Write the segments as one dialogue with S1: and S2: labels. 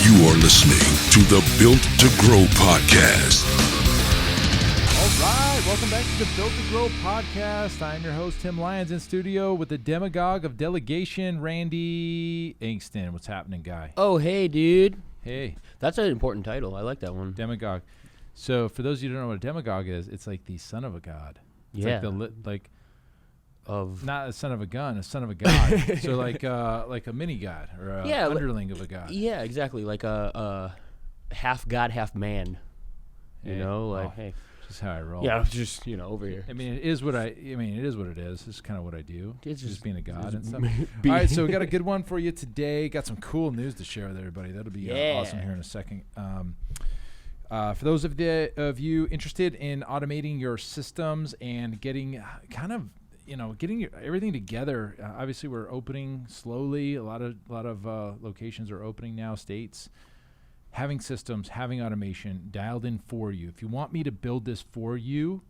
S1: You are listening to the Built to Grow podcast.
S2: All right, welcome back to the Built to Grow podcast. I'm your host, Tim Lyons, in studio with the Demagogue of Delegation, Randy Ingston. What's happening, guy?
S3: Oh, hey, dude.
S2: Hey.
S3: That's an important title. I like that one.
S2: Demagogue. So for those of you who don't know what a demagogue is, it's like the son of a god. It's
S3: Yeah.
S2: Of not a son of a gun, a son of a god. So like a mini god or a underling of a god.
S3: Yeah, exactly. Like a half god, half man. You know, like hey,
S2: just how I roll.
S3: Yeah, just over here.
S2: I mean, it is what it is. It's kind of what I do.
S3: It's
S2: just being a god and stuff.
S3: All
S2: right, so we got a good one for you today. Got some cool news to share with everybody. That'll be awesome here in a second. For those of you interested in automating your systems and getting getting everything together. Obviously, we're opening slowly. A lot of locations are opening now. States having systems, having automation dialed in for you. If you want me to build this for you,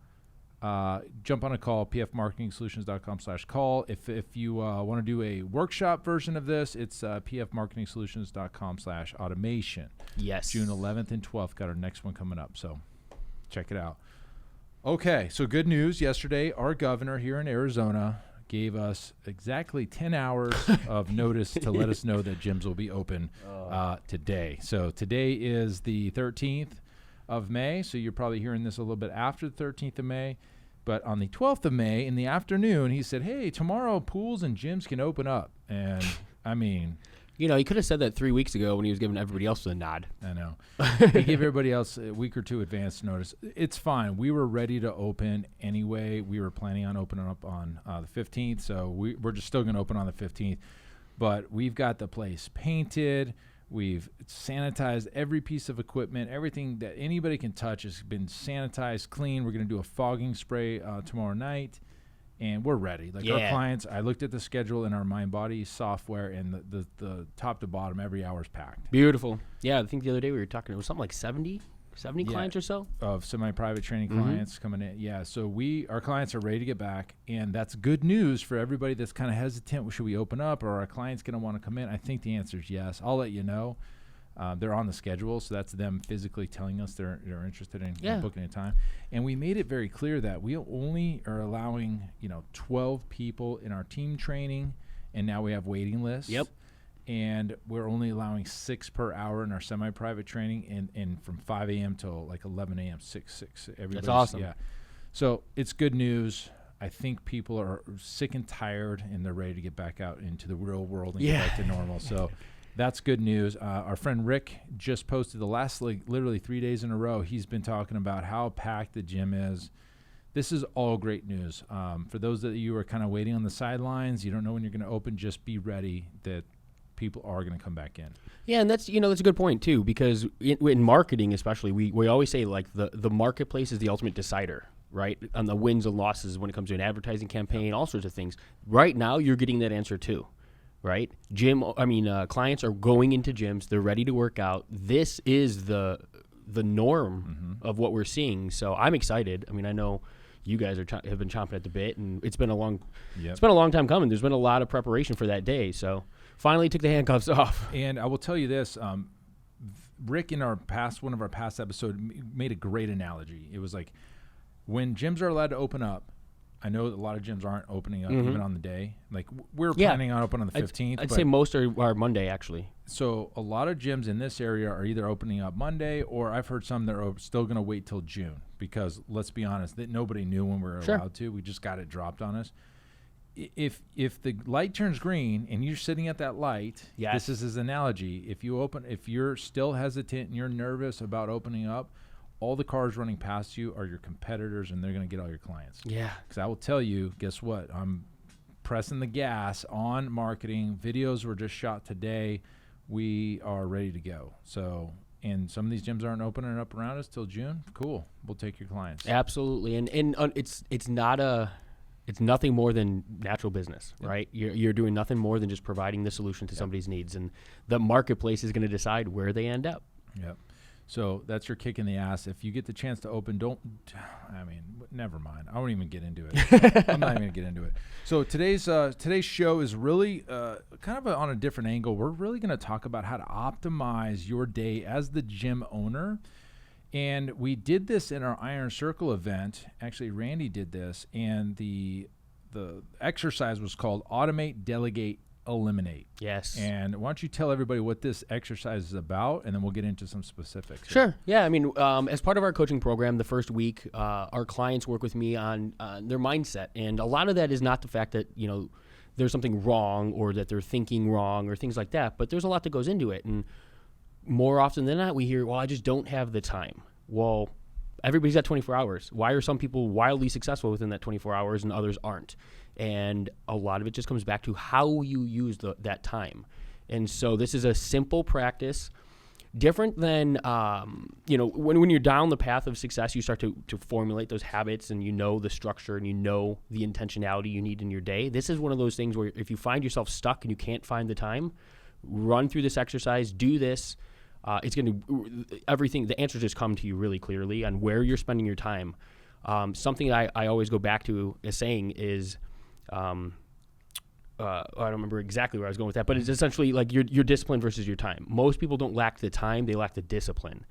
S2: jump on a call. pfmarketingsolutions.com/call. If you want to do a workshop version of this, it's pfmarketingsolutions.com/automation.
S3: Yes.
S2: June 11th and 12th. Got our next one coming up. So check it out. Okay, so good news. Yesterday, our governor here in Arizona gave us exactly 10 hours of notice to let us know that gyms will be open today. So today is the 13th of May, so you're probably hearing this a little bit after the 13th of May. But on the 12th of May, in the afternoon, he said, hey, tomorrow pools and gyms can open up. And, I mean...
S3: he could have said that 3 weeks ago when he was giving everybody else the nod.
S2: I know. He gave everybody else a week or two advance notice. It's fine. We were ready to open anyway. We were planning on opening up on the 15th, so we're just still going to open on the 15th. But we've got the place painted. We've sanitized every piece of equipment. Everything that anybody can touch has been sanitized, clean. We're going to do a fogging spray tomorrow night. And we're ready. Our clients, I looked at the schedule in our MindBody software, and the top to bottom, every hour is packed.
S3: Beautiful. Yeah, I think the other day we were talking, it was something like 70 clients or so?
S2: Of semi-private training clients coming in. Yeah, so our clients are ready to get back, and that's good news for everybody that's kind of hesitant. Should we open up, or are our clients going to want to come in? I think the answer is yes. I'll let you know. They're on the schedule, so that's them physically telling us they're interested in booking a time. And we made it very clear that we only are allowing 12 people in our team training, and now we have waiting lists.
S3: Yep.
S2: And we're only allowing 6 per hour in our semi-private training, and from 5 a.m. till like 11 a.m. 6.
S3: That's awesome.
S2: Yeah. So it's good news. I think people are sick and tired, and they're ready to get back out into the real world and get back to normal. So. That's good news. Our friend Rick just posted the last literally 3 days in a row. He's been talking about how packed the gym is. This is all great news. For those of you who are kind of waiting on the sidelines, you don't know when you're going to open, just be ready that people are going to come back in.
S3: Yeah, and that's that's a good point too, because in marketing especially, we always say like the marketplace is the ultimate decider, right? On the wins and losses when it comes to an advertising campaign, all sorts of things. Right now, you're getting that answer too. Right? Clients are going into gyms. They're ready to work out. This is the norm of what we're seeing. So I'm excited. I mean, I know you guys have been chomping at the bit, and it's been a long time coming. There's been a lot of preparation for that day. So finally took the handcuffs off.
S2: And I will tell you this, Rick in one of our past episodes made a great analogy. It was like when gyms are allowed to open up, I know that a lot of gyms aren't opening up even on the day. Like we're planning on opening on the 15th.
S3: I'd say most are Monday actually.
S2: So a lot of gyms in this area are either opening up Monday, or I've heard some that are still going to wait till June, because let's be honest, that nobody knew when we were allowed to. We just got it dropped on us. If the light turns green and you're sitting at that light, this is his analogy. If you're still hesitant and you're nervous about opening up, all the cars running past you are your competitors, and they're going to get all your clients. Yeah. Because I will tell you, guess what? I'm pressing the gas on marketing. Videos were just shot today. We are ready to go. So, and some of these gyms aren't opening up around us till June. Cool. We'll take your clients.
S3: Absolutely. And it's nothing more than natural business, right? You're doing nothing more than just providing the solution to somebody's needs, and the marketplace is going to decide where they end up.
S2: Yep. So that's your kick in the ass. If you get the chance to open, never mind. I won't even get into it. I'm not even going to get into it. So today's show is really kind of on a different angle. We're really going to talk about how to optimize your day as the gym owner. And we did this in our Iron Circle event. Actually, Randy did this, and the exercise was called Automate, Delegate, Eliminate.
S3: Yes.
S2: And why don't you tell everybody what this exercise is about, and then we'll get into some specifics.
S3: Sure. Yeah. I mean, as part of our coaching program, the first week, our clients work with me on their mindset. And a lot of that is not the fact that, there's something wrong or that they're thinking wrong or things like that, but there's a lot that goes into it. And more often than not, we hear, well, I just don't have the time. Well, everybody's got 24 hours. Why are some people wildly successful within that 24 hours and others aren't? And a lot of it just comes back to how you use that time. And so this is a simple practice, different than, when you're down the path of success, you start to formulate those habits and the structure and the intentionality you need in your day. This is one of those things where if you find yourself stuck and you can't find the time, run through this exercise, do this. It's going to everything. The answers just come to you really clearly on where you're spending your time. Something I always go back to as saying is, I don't remember exactly where I was going with that, but it's essentially like your discipline versus your time. Most people don't lack the time; they lack the discipline.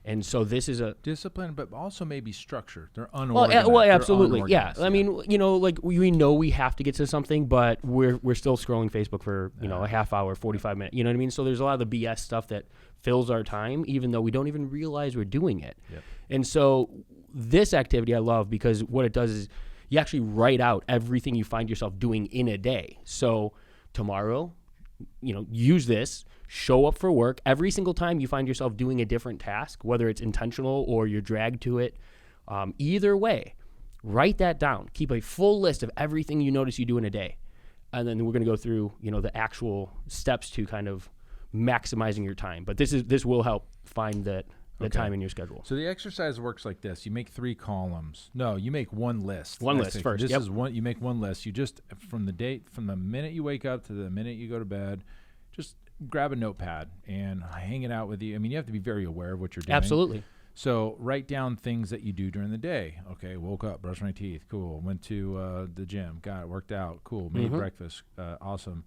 S3: And so this is a
S2: discipline, but also maybe structure. They're unorganized.
S3: Well, absolutely, yeah. I mean, like we know we have to get to something, but we're still scrolling Facebook for a half hour, 45 minutes. You know what I mean? So there's a lot of the BS stuff that fills our time, even though we don't even realize we're doing it.
S2: Yep.
S3: And so this activity I love because what it does is you actually write out everything you find yourself doing in a day. So tomorrow, use this. Show up for work every single time you find yourself doing a different task, whether it's intentional or you're dragged to it. Either way, write that down. Keep a full list of everything you notice you do in a day. And then we're going to go through, the actual steps to kind of maximizing your time. But this will help find the time in your schedule.
S2: So the exercise works like this. You make 3 columns. No, you make one list.
S3: One list first.
S2: This is one. You make one list. You just, from the minute you wake up to the minute you go to bed, just grab a notepad and hang it out with you. I mean, you have to be very aware of what you're doing.
S3: Absolutely.
S2: So write down things that you do during the day. Okay, woke up, brushed my teeth, cool. Went to the gym, got it, worked out, cool. Made breakfast, awesome.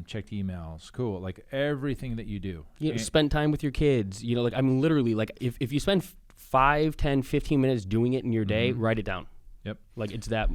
S2: Checked emails, cool. Like everything that you do.
S3: Spend time with your kids. Literally, like if you spend 5, 10, 15 minutes doing it in your day, write it down.
S2: Yep.
S3: Like it's that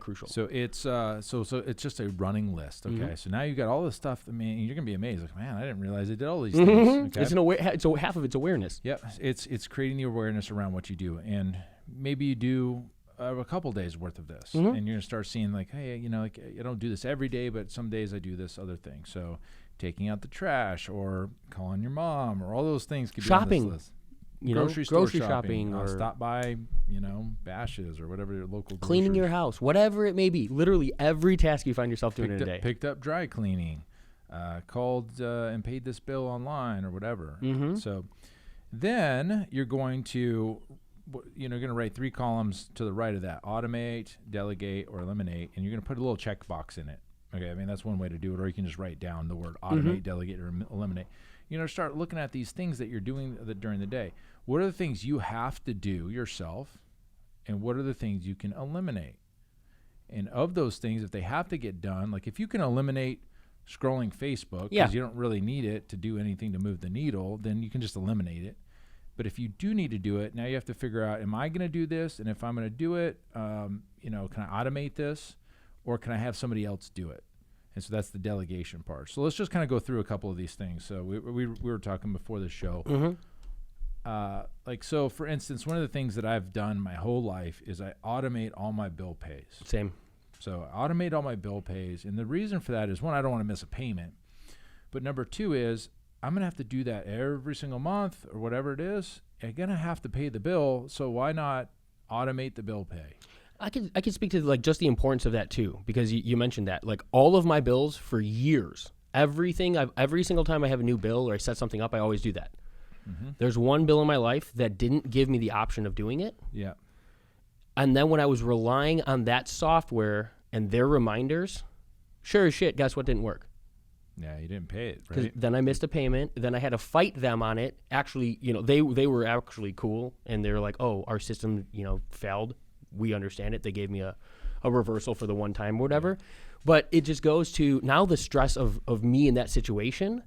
S3: crucial.
S2: So it's so it's just a running list. Okay. So now you got all this stuff. I mean, you're gonna be amazed. Like, man, I didn't realize I did all these things. Okay?
S3: So half of it's awareness.
S2: Yeah. It's creating the awareness around what you do, and maybe you do a couple days worth of this, and you're gonna start seeing like, hey, like I don't do this every day, but some days I do this other thing. So taking out the trash or calling your mom or all those things could be on this list. Grocery shopping or stop by, Bash's or whatever your local
S3: cleaning your house, whatever it may be. Literally every task you find yourself doing in a day.
S2: Picked up dry cleaning, called and paid this bill online or whatever. So then you're going to write 3 columns to the right of that: automate, delegate, or eliminate, and you're going to put a little checkbox in it. Okay, I mean that's one way to do it, or you can just write down the word automate, delegate, or eliminate. Start looking at these things that you're doing during the day. What are the things you have to do yourself, and what are the things you can eliminate? And of those things, if they have to get done, like if you can eliminate scrolling Facebook because you don't really need it to do anything to move the needle, then you can just eliminate it. But if you do need to do it, now you have to figure out, am I going to do this? And if I'm going to do it, can I automate this, or can I have somebody else do it? And so that's the delegation part. So let's just kind of go through a couple of these things. So we were talking before the show. So for instance, one of the things that I've done my whole life is I automate all my bill pays.
S3: Same.
S2: So I automate all my bill pays. And the reason for that is, one, I don't want to miss a payment. But number 2 is I'm going to have to do that every single month or whatever it is. I'm going to have to pay the bill. So why not automate the bill pay?
S3: I can speak to like just the importance of that too, because you mentioned that like all of my bills for years, every single time I have a new bill or I set something up, I always do that. There's one bill in my life that didn't give me the option of doing it.
S2: Yeah.
S3: And then when I was relying on that software and their reminders, sure as shit, guess what didn't work?
S2: Yeah, you didn't pay it,
S3: Because
S2: right?
S3: then I missed a payment. Then I had to fight them on it. Actually, they were actually cool, and they were like, "Oh, our system, failed. We understand it." They gave me a reversal for the one time, whatever. But it just goes to now the stress of me in that situation,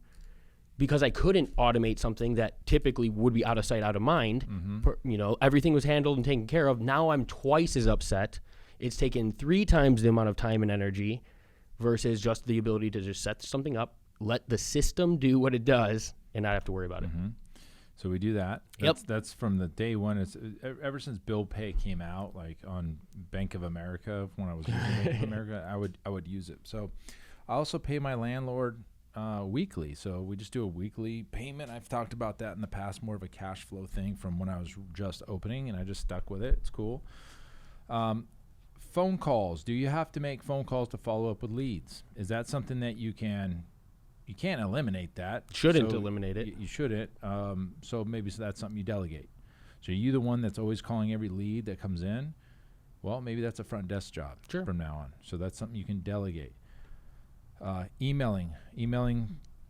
S3: because I couldn't automate something that typically would be out of sight, out of mind. Everything was handled and taken care of. Now I'm twice as upset. It's taken 3 times the amount of time and energy versus just the ability to just set something up, let the system do what it does, and not have to worry about it.
S2: So we do that. That's from the day one. It's ever since Bill Pay came out, like on Bank of America, when I was using Bank of America, I would use it. So I also pay my landlord weekly. So we just do a weekly payment. I've talked about that in the past, more of a cash flow thing from when I was just opening, and I just stuck with it. It's cool. Phone calls. Do you have to make phone calls to follow up with leads? Is that something that you can't eliminate that.
S3: Shouldn't eliminate it.
S2: You shouldn't. So maybe that's something you delegate. So are you the one that's always calling every lead that comes in? Well, maybe that's a front desk job from now on. So that's something you can delegate. Emailing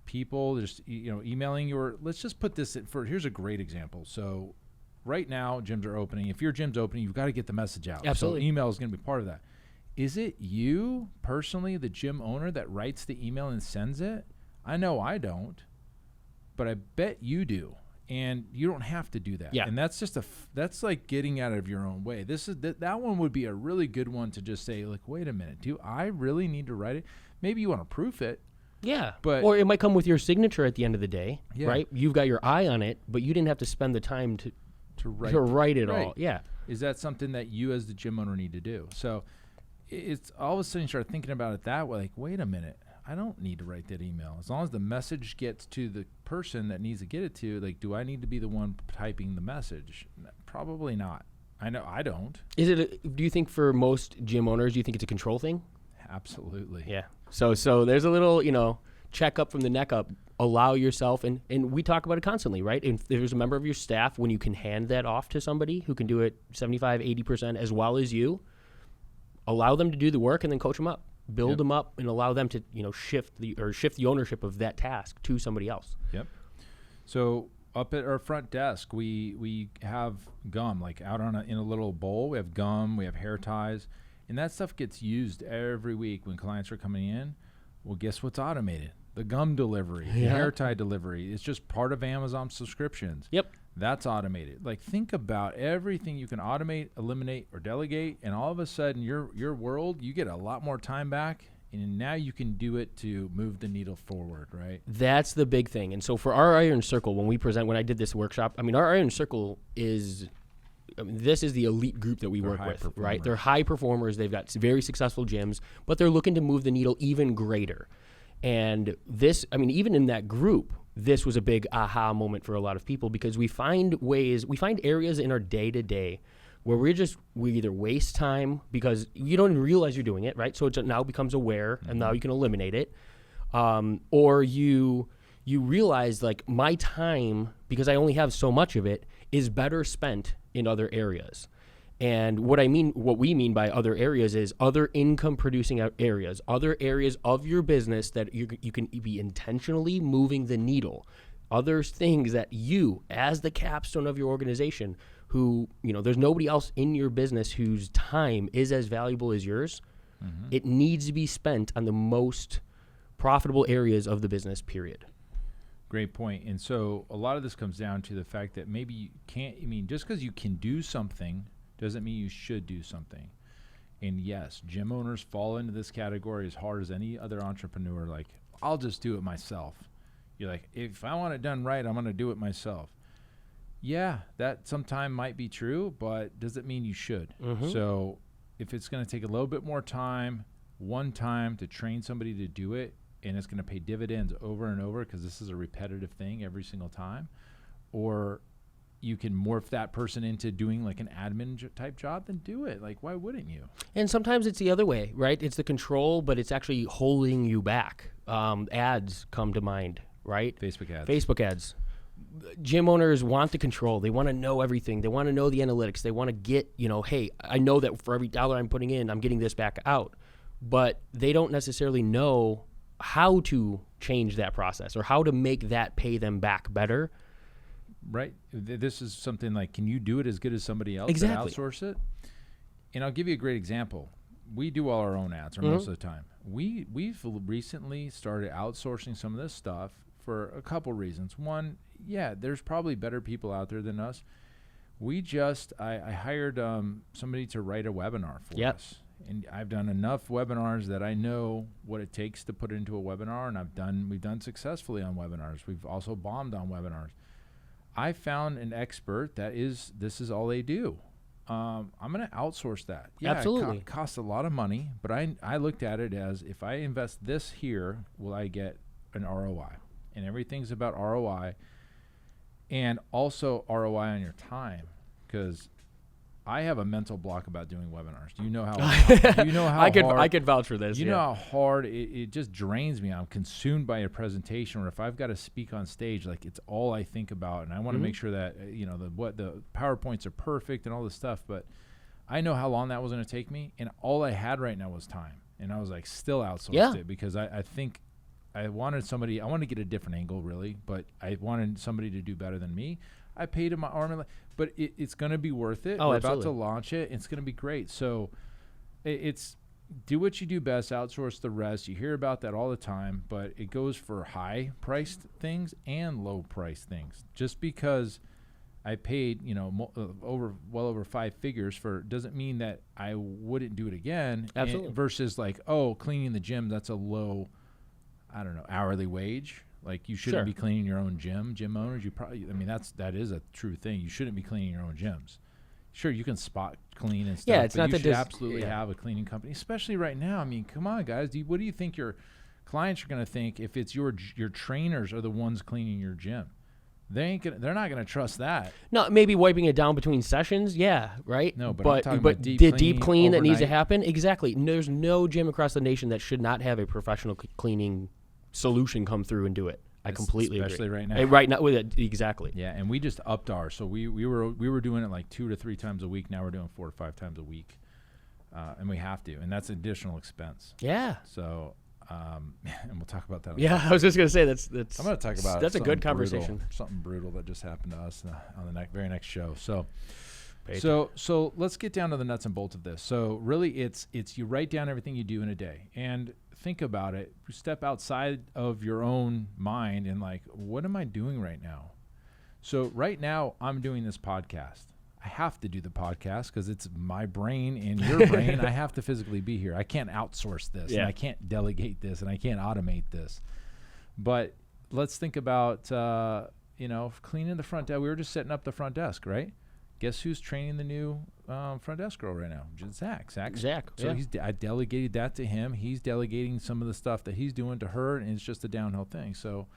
S2: people, emailing let's just put this in here's a great example. So right now, gyms are opening. If your gym's opening, you've got to get the message out.
S3: Absolutely.
S2: So email is going to be part of that. Is it you personally, the gym owner, that writes the email and sends it? I know I don't, but I bet you do. And you don't have to do that.
S3: Yeah.
S2: And that's just that's like getting out of your own way. That one would be a really good one to just say, like, wait a minute, do I really need to write it? Maybe you want to proof it.
S3: Yeah.
S2: Or
S3: it might come with your signature at the end of the day, right? You've got your eye on it, but you didn't have to spend the time to write it all. Yeah.
S2: Is that something that you as the gym owner need to do? So it's all of a sudden you start thinking about it that way, like, wait a minute, I don't need to write that email. As long as the message gets to the person that needs to get it to, like, do I need to be the one typing the message? Probably not. I know I don't.
S3: Do you think for most gym owners, do you think it's a control thing?
S2: Absolutely.
S3: Yeah. So there's a little, check up from the neck up. Allow yourself, and we talk about it constantly, right? If there's a member of your staff, when you can hand that off to somebody who can do it 75, 80% as well as you, allow them to do the work and then coach them up. Build them up and allow them to, shift the ownership of that task to somebody else.
S2: Yep. So up at our front desk, we have gum, like out in a little bowl. We have gum, we have hair ties, and that stuff gets used every week when clients are coming in. Well, guess what's automated? The gum delivery, the hair tie delivery. It's just part of Amazon subscriptions.
S3: Yep.
S2: That's automated. Like, think about everything you can automate, eliminate, or delegate, and all of a sudden your world, you get a lot more time back, and now you can do it to move the needle forward, right?
S3: That's the big thing. And so for our Iron Circle, when I did this workshop, our Iron Circle is, this is the elite group that we work with, right? They're high performers. They've got very successful gyms, but they're looking to move the needle even greater. And this, even in that group, this was a big aha moment for a lot of people, because we find areas in our day-to-day where we either waste time because you don't even realize you're doing it, right? So it now becomes aware, and now you can eliminate it. Or you realize, like, my time, because I only have so much of it, is better spent in other areas. And what we mean by other areas is other income producing areas, other areas of your business that you can be intentionally moving the needle, other things that you, as the capstone of your organization, who, there's nobody else in your business whose time is as valuable as yours. It needs to be spent on the most profitable areas of the business, period.
S2: Great point. And so a lot of this comes down to the fact that maybe you can't, just because you can do something doesn't mean you should do something. And yes, gym owners fall into this category as hard as any other entrepreneur. Like, I'll just do it myself. You're like, if I want it done right, I'm going to do it myself. Yeah, that sometime might be true, but does it mean you should? So if it's going to take a little bit more time, one time to train somebody to do it, and it's going to pay dividends over and over because this is a repetitive thing every single time, or you can morph that person into doing like an admin type job, then do it. Like, why wouldn't you? And
S3: sometimes it's the other way, right? It's the control, but it's actually holding you back. Ads come to mind, right? Facebook ads. Gym owners want the control. They want to know everything. They want to know the analytics. They want to get, hey, I know that for every dollar I'm putting in, I'm getting this back out. But they don't necessarily know how to change that process or how to make that pay them back better.
S2: Right. This is something like, can you do it as good as somebody else?
S3: Exactly.
S2: And outsource it? And I'll give you a great example. We do all our own ads, or most of the time. We've recently started outsourcing some of this stuff for a couple reasons. One, yeah, there's probably better people out there than us. I hired somebody to write a webinar for us. And I've done enough webinars that I know what it takes to put it into a webinar, and we've done successfully on webinars. We've also bombed on webinars. I found an expert this is all they do. I'm going to outsource that. Yeah,
S3: absolutely.
S2: It costs a lot of money, but I looked at it as, if I invest this here, will I get an ROI? And everything's about ROI, and also ROI on your time, because I have a mental block about doing webinars. Do you know how?
S3: I could vouch for this.
S2: You know how hard it just drains me. I'm consumed by a presentation, or if I've got to speak on stage, like, it's all I think about, and I want to make sure that the PowerPoints are perfect and all this stuff. But I know how long that was going to take me, and all I had right now was time, and I was like, still outsourced it, because I think I wanted somebody. I wanted to get a different angle, really, but I wanted somebody to do better than me. I paid him my arm and leg, but it's going to be worth it. We're about to launch it. It's going to be great. So it's do what you do best, outsource the rest. You hear about that all the time, but it goes for high-priced things and low-priced things. Just because I paid, well over 5 figures for, doesn't mean that I wouldn't do it again.
S3: Absolutely.
S2: Versus like, cleaning the gym, that's a low, hourly wage. Like, you shouldn't be cleaning your own gym. Gym owners, that is a true thing. You shouldn't be cleaning your own gyms. Sure, you can spot clean and stuff.
S3: Yeah, it's
S2: but
S3: not
S2: you
S3: that
S2: should absolutely have a cleaning company, especially right now. I mean, come on, guys. What do you think your clients are going to think if it's your trainers are the ones cleaning your gym? They're not going to trust that.
S3: No, maybe wiping it down between sessions. Yeah, right.
S2: No, but I'm talking about
S3: the
S2: deep
S3: deep clean that needs to
S2: overnight.
S3: happen. Exactly. There's no gym across the nation that should not have a professional cleaning solution come through and do it. I completely
S2: especially
S3: agree.
S2: right now.
S3: Right now, with it, exactly.
S2: Yeah, and we just upped ours. So we were doing it like 2 to 3 times a week. Now we're doing 4 to 5 times a week, and we have to, and that's additional expense.
S3: Yeah.
S2: So, and we'll talk about that.
S3: Yeah, I was just gonna say that's.
S2: I'm going to talk about
S3: that's a good
S2: something
S3: conversation.
S2: Something brutal that just happened to us on the very next show. So.
S3: Page.
S2: So let's get down to the nuts and bolts of this. So really, it's you write down everything you do in a day, and think about it. Step outside of your own mind and like, what am I doing right now? So right now, I'm doing this podcast. I have to do the podcast because it's my brain and your brain. I have to physically be here. I can't outsource this, and I can't delegate this, and I can't automate this. But let's think about cleaning the front desk. We were just setting up the front desk, right? Guess who's training the new front desk girl right now? Zach. So I delegated that to him. He's delegating some of the stuff that he's doing to her, and it's just a downhill thing. So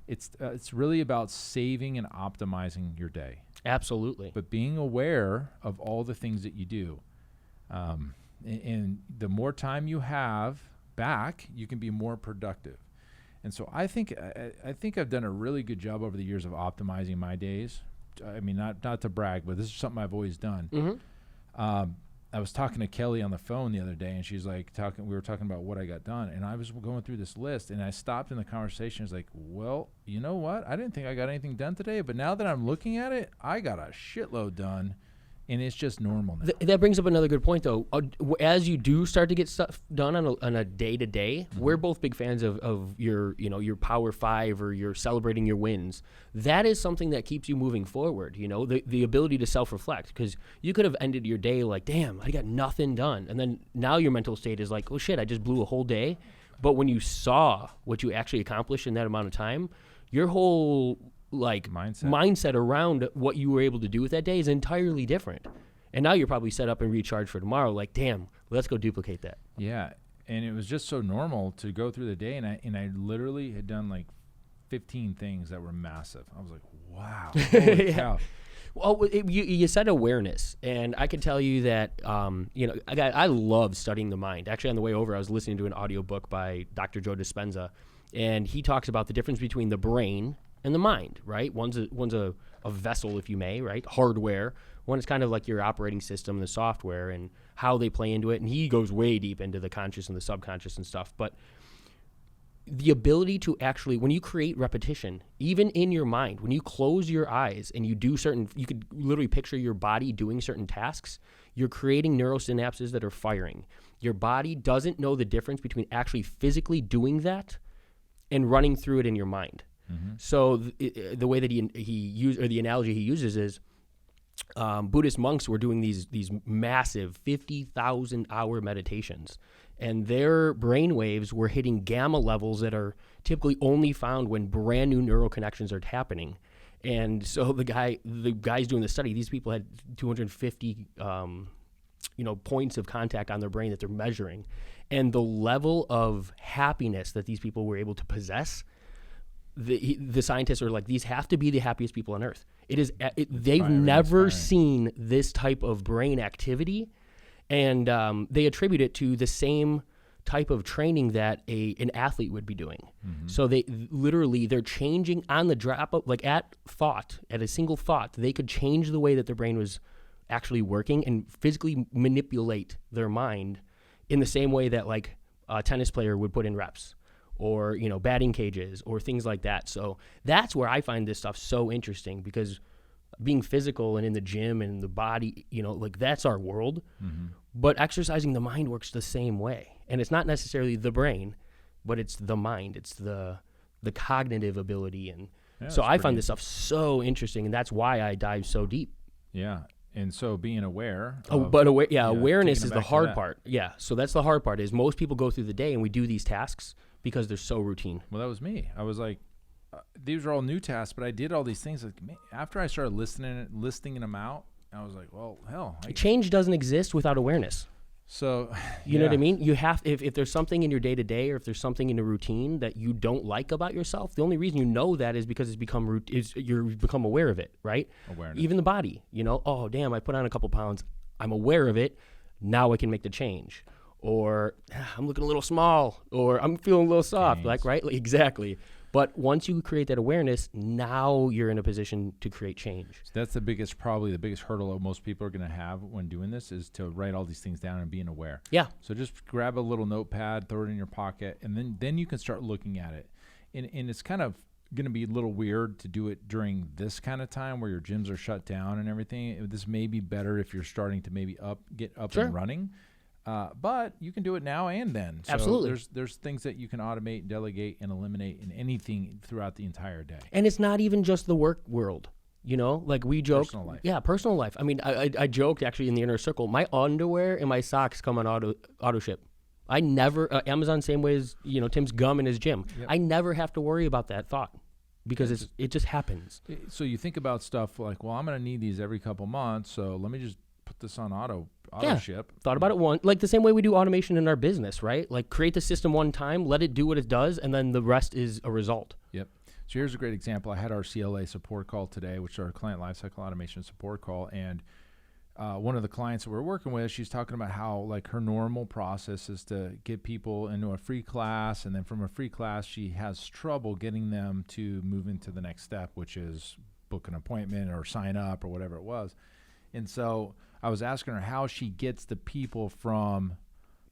S2: it's really about saving and optimizing your day.
S3: Absolutely.
S2: But being aware of all the things that you do. And the more time you have back, you can be more productive. And so I think I've done a really good job over the years of optimizing my days. I mean, not to brag, but this is something I've always done.
S3: Mm-hmm.
S2: I was talking to Kelly on the phone the other day, and she's like we were talking about what I got done, and I was going through this list, and I stopped in the conversation. I was like, well, you know what? I didn't think I got anything done today, but now that I'm looking at it, I got a shitload done. And it's just normal now.
S3: That brings up another good point, though. As you do start to get stuff done on a day-to-day, we're both big fans of your Power 5 or you're celebrating your wins. That is something that keeps you moving forward, the ability to self-reflect. Because you could have ended your day like, damn, I got nothing done. And then now your mental state is like, oh, shit, I just blew a whole day. But when you saw what you actually accomplished in that amount of time, your whole mindset around what you were able to do with that day is entirely different. And now you're probably set up and recharged for tomorrow. Like, damn, let's go duplicate that.
S2: Yeah. And it was just so normal to go through the day. And I literally had done like 15 things that were massive. I was like, wow. Holy cow.
S3: Well, you said awareness, and I can tell you that, I love studying the mind. Actually, on the way over, I was listening to an audiobook by Dr. Joe Dispenza, and he talks about the difference between the brain and the mind, right? One's a vessel, if you may, right? Hardware. One is kind of like your operating system, the software, and how they play into it. And he goes way deep into the conscious and the subconscious and stuff. But the ability to actually, when you create repetition, even in your mind, when you close your eyes and you do certain, you could literally picture your body doing certain tasks, you're creating neurosynapses that are firing. Your body doesn't know the difference between actually physically doing that and running through it in your mind. So the way that he used, or the analogy he uses is, Buddhist monks were doing these massive 50,000 hour meditations, and their brain waves were hitting gamma levels that are typically only found when brand new neural connections are happening. And so the guys doing the study, these people had 250 points of contact on their brain that they're measuring, and the level of happiness that these people were able to possess, the scientists are like, these have to be the happiest people on earth. They've never seen this type of brain activity, and they attribute it to the same type of training that an athlete would be doing. So they're changing on the drop of, like at a single thought, they could change the way that their brain was actually working and physically manipulate their mind in the same way that like a tennis player would put in reps, or batting cages or things like that. So that's where I find this stuff so interesting, because being physical and in the gym and the body, like that's our world. But exercising the mind works the same way, and it's not necessarily the brain, but it's the mind. It's the cognitive ability, and so I find this stuff so interesting, and that's why I dive so deep.
S2: Yeah. And so being aware.
S3: Awareness is the hard part. Yeah. So that's the hard part, is most people go through the day and we do these tasks because they're so routine.
S2: Well, that was me. I was like, these are all new tasks, but I did all these things. Like, after I started listing them out, I was like, well, hell.
S3: Change doesn't exist without awareness.
S2: So,
S3: you know what I mean? You have, if there's something in your day to day, or if there's something in a routine that you don't like about yourself, the only reason you know that is because you've become aware of it, right?
S2: Awareness.
S3: Even the body, oh damn, I put on a couple pounds. I'm aware of it. Now I can make the change. Or I'm looking a little small, or I'm feeling a little soft, right? Exactly. But once you create that awareness, now you're in a position to create change.
S2: So that's probably the biggest hurdle that most people are going to have when doing this, is to write all these things down and being aware.
S3: Yeah.
S2: So just grab a little notepad, throw it in your pocket, and then you can start looking at it. And it's kind of going to be a little weird to do it during this kind of time where your gyms are shut down and everything. This may be better if you're starting to maybe get up and running. But you can do it now and then. So
S3: absolutely.
S2: There's things that you can automate, delegate, and eliminate in anything throughout the entire day.
S3: And it's not even just the work world. Like we joke.
S2: Personal life.
S3: Yeah, personal life. I mean, I joked actually in the inner circle, my underwear and my socks come on auto ship. I never, Amazon, same way as, Tim's gum in his gym. Yep. I never have to worry about that thought, because it just happens.
S2: So you think about stuff like, well, I'm going to need these every couple months, so let me just put this on auto ship.
S3: Thought about it once, like the same way we do automation in our business, right? Like create the system one time, let it do what it does, and then the rest is a result.
S2: Yep. So here's a great example. I had our CLA support call today, which is our client lifecycle automation support call, and one of the clients that we're working with, she's talking about how like her normal process is to get people into a free class, and then from a free class, she has trouble getting them to move into the next step, which is book an appointment or sign up or whatever it was. And so I was asking her how she gets the people from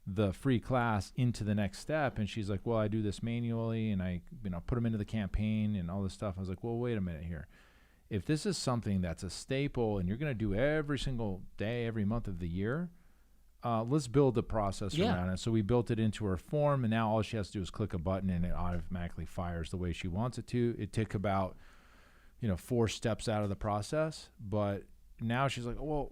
S2: the free class into the next step. And she's like, well, I do this manually, and I put them into the campaign and all this stuff. I was like, well, wait a minute here. If this is something that's a staple and you're going to do every single day, every month of the year, let's build the process around it. So we built it into her form, and now all she has to do is click a button and it automatically fires the way she wants it to. It took about 4 steps out of the process, but now she's like, well,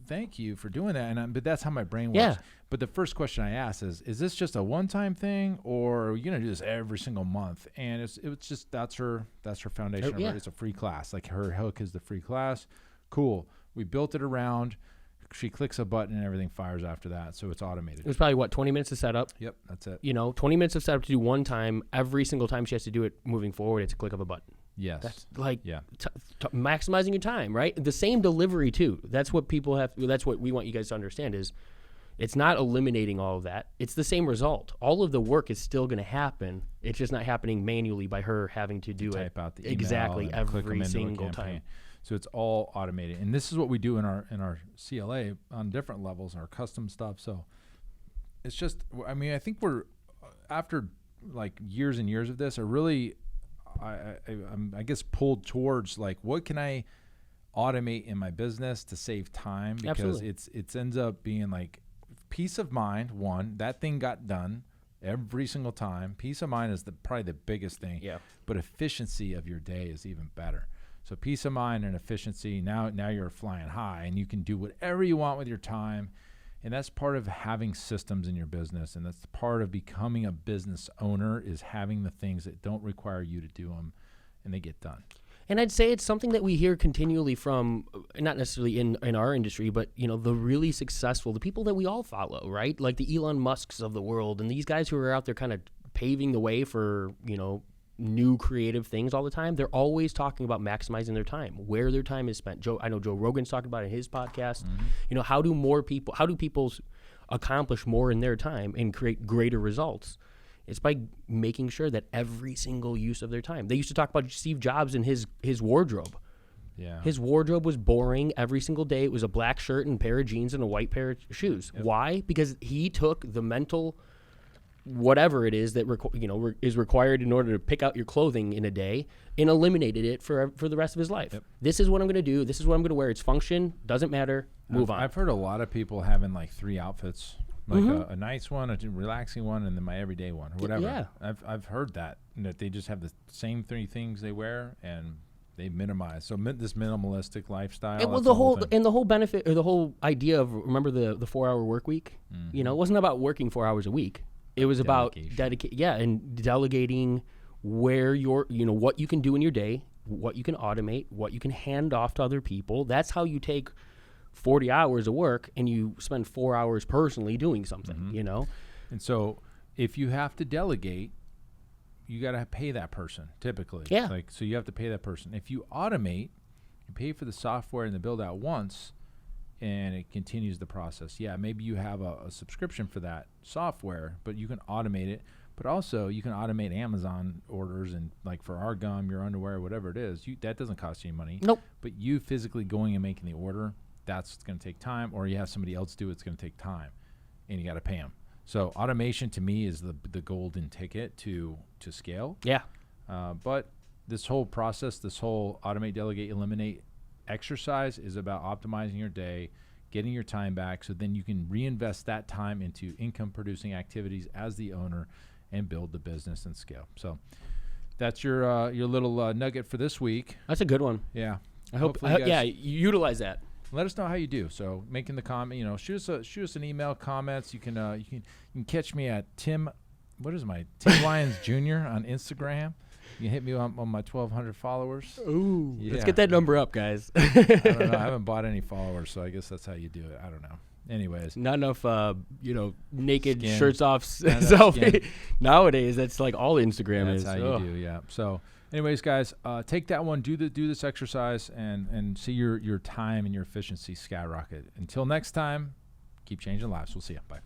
S2: thank you for doing that. But that's how my brain works.
S3: Yeah.
S2: But the first question I asked is this just a one-time thing, or are you going to do this every single month? And it's just, that's her foundation. It's a free class. Like her hook is the free class. Cool. We built it around. She clicks a button and everything fires after that. So it's automated.
S3: It was probably 20 minutes of setup.
S2: Yep. That's it.
S3: 20 minutes of setup to do one time. Every single time she has to do it moving forward, it's a click of a button.
S2: Yes.
S3: That's like maximizing your time, right? The same delivery too. That's what people have. That's what we want you guys to understand is it's not eliminating all of that. It's the same result. All of the work is still going to happen. It's just not happening manually by her having to do
S2: type out the email
S3: exactly every single time.
S2: So it's all automated. And this is what we do in our CLA on different levels, our custom stuff. So it's just, I mean, I think we're after like years and years of this are really, I guess, pulled towards like, what can I automate in my business to save time? Because
S3: Absolutely.
S2: it ends up being like peace of mind. One, that thing got done every single time. Peace of mind is probably the biggest thing.
S3: Yeah.
S2: But efficiency of your day is even better. So peace of mind and efficiency. Now you're flying high, and you can do whatever you want with your time. And that's part of having systems in your business, and that's part of becoming a business owner, is having the things that don't require you to do them, and they get done.
S3: And I'd say it's something that we hear continually from, not necessarily in our industry, but, you know, the really successful, the people that we all follow, right? Like the Elon Musks of the world, and these guys who are out there kind of paving the way for, you know, new creative things all the time. They're always talking about maximizing their time, where their time is spent. I know Joe Rogan's talking about it in his podcast. You know, how do people accomplish more in their time and create greater results? It's by making sure that every single use of their time. They used to talk about Steve Jobs and his wardrobe.
S2: Yeah.
S3: His wardrobe was boring every single day. It was a black shirt and a pair of jeans and a white pair of shoes.
S2: Yep.
S3: Why? Because he took the mental whatever it is that is required in order to pick out your clothing in a day and eliminated it for the rest of his life.
S2: Yep.
S3: This is what I'm going to do. This is what I'm going to wear. It's function. Doesn't matter. Move on.
S2: I've heard a lot of people having like 3 outfits, like a nice one, a relaxing one, and then my everyday one, or whatever.
S3: Yeah.
S2: I've heard that they just have the same 3 things they wear, and they minimize. So this minimalistic lifestyle.
S3: And, well,
S2: that's
S3: the whole benefit, or the whole idea of, remember the 4-hour work week? You know, it wasn't about working 4 hours a week. It was about and delegating where what you can do in your day, what you can automate, what you can hand off to other people. That's how you take 40 hours of work and you spend 4 hours personally doing something, you know?
S2: And so if you have to delegate, you got to pay that person typically.
S3: Yeah.
S2: So you have to pay that person. If you automate, you pay for the software and the build out once, and it continues the process. Yeah, maybe you have a subscription for that software, but you can automate it. But also, you can automate Amazon orders, and like for our gum, your underwear, whatever it is, that doesn't cost you any money.
S3: Nope.
S2: But you physically going and making the order, that's going to take time. Or you have somebody else do it, it's going to take time, and you got to pay them. So automation to me is the golden ticket to scale.
S3: Yeah.
S2: But this whole process, this whole automate, delegate, eliminate exercise is about optimizing your day, getting your time back, so then you can reinvest that time into income producing activities as the owner and build the business and scale. So that's your little nugget for this week.
S3: That's a good one.
S2: Yeah.
S3: I hope you utilize that.
S2: Let us know how you do. So making the comment, shoot us an email, comments. You can catch me at Tim Lyons Jr. on Instagram. You can hit me on my 1,200 followers.
S3: Ooh,
S2: Yeah.
S3: Let's get that number up, guys.
S2: I don't know. I haven't bought any followers, so I guess that's how you do it. I don't know. Anyways.
S3: Not enough, naked
S2: Skin.
S3: shirts off
S2: Not enough
S3: selfie.
S2: skin.
S3: Nowadays, that's like all Instagram
S2: That's
S3: is.
S2: how you do, yeah. So anyways, guys, take that one, do this exercise, and see your time and your efficiency skyrocket. Until next time, keep changing lives. We'll see you. Bye.